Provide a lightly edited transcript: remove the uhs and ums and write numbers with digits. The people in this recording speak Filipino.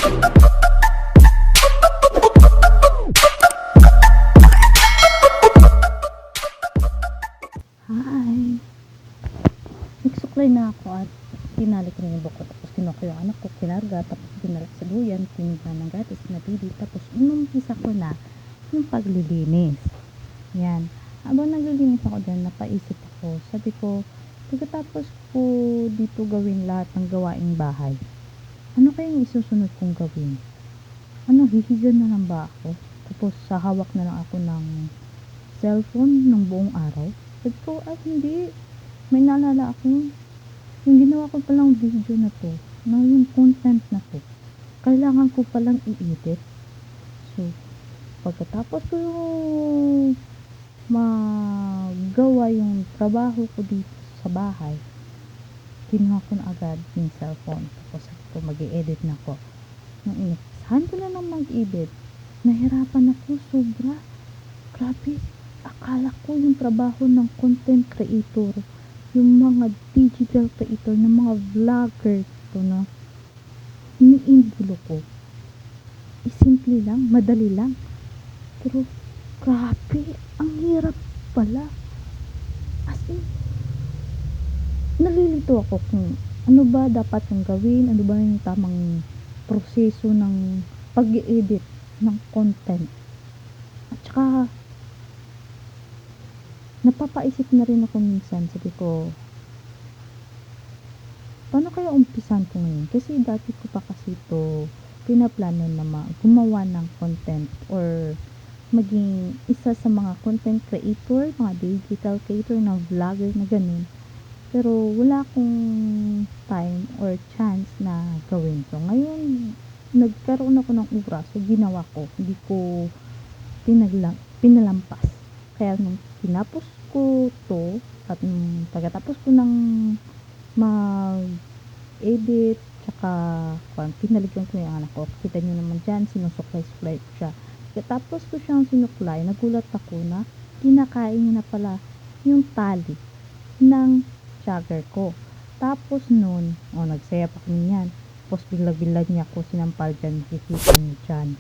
Hi! Nagsuklay na ako at tinali ko na yung buko. Tapos kinuha ko yung anak ko, kinarga, tapos dinala sa duyan, tinignan ng gatas, pinabili. Tapos inumpisa ko na yung paglilinis. Yan. Habang naglilinis ako dyan, napaisip ako. Sabi ko, pagkatapos ko dito gawin lahat ng gawaing bahay, ano kayang isusunod kong gawin? Ano, hihiga na lang ba ako? Tapos hahawak na lang ako ng cellphone ng buong araw? Sabi ko, hindi. May naalala ako. Yung ginawa ko palang video na to, na yung content na to, kailangan ko palang i-edit. So, pagkatapos ko yung magawa yung trabaho ko dito sa bahay, kinuha ko na agad yung cellphone. Tapos sabi ko, mag-i-edit na ako. Nung inisahan ko na lang mag-edit, nahirapan ako sobra. Grabe, akala ko yung trabaho ng content creator, yung mga digital creator, ng mga vlogger to na iniindulo ko, simple lang, madali lang. Pero grabe, ang hirap pala. As in, nalilito ako kung ano ba dapat yung gawin, ano ba yung tamang proseso ng pag-i-edit ng content. At saka napapaisip na rin ako minsan, sabi ko, paano kaya umpisan ko ngayon? Kasi dati ko pa kasi ito pinaplano na gumawa ng content or maging isa sa mga content creator, mga digital creator na vlogger na ganun. Pero wala akong time or chance na gawin to. Ngayon, nagkaroon ako ng oras, so ginawa ko. Hindi ko pinalampas. Kaya nung tinapos ko to, at pagkatapos ko ng mag-edit, tsaka pinaligyan ko yung anak ko. Kita nyo naman dyan, sinusuklay-suklay ko siya. Pagkatapos ko siyang sinuklay, nagulat ako na kinakain niya na pala yung tali ng jogger ko. Tapos nun, nagsaya pa kami yan. Tapos bigla-bigla niya ako sinampal dyan, makikita niyo dyan.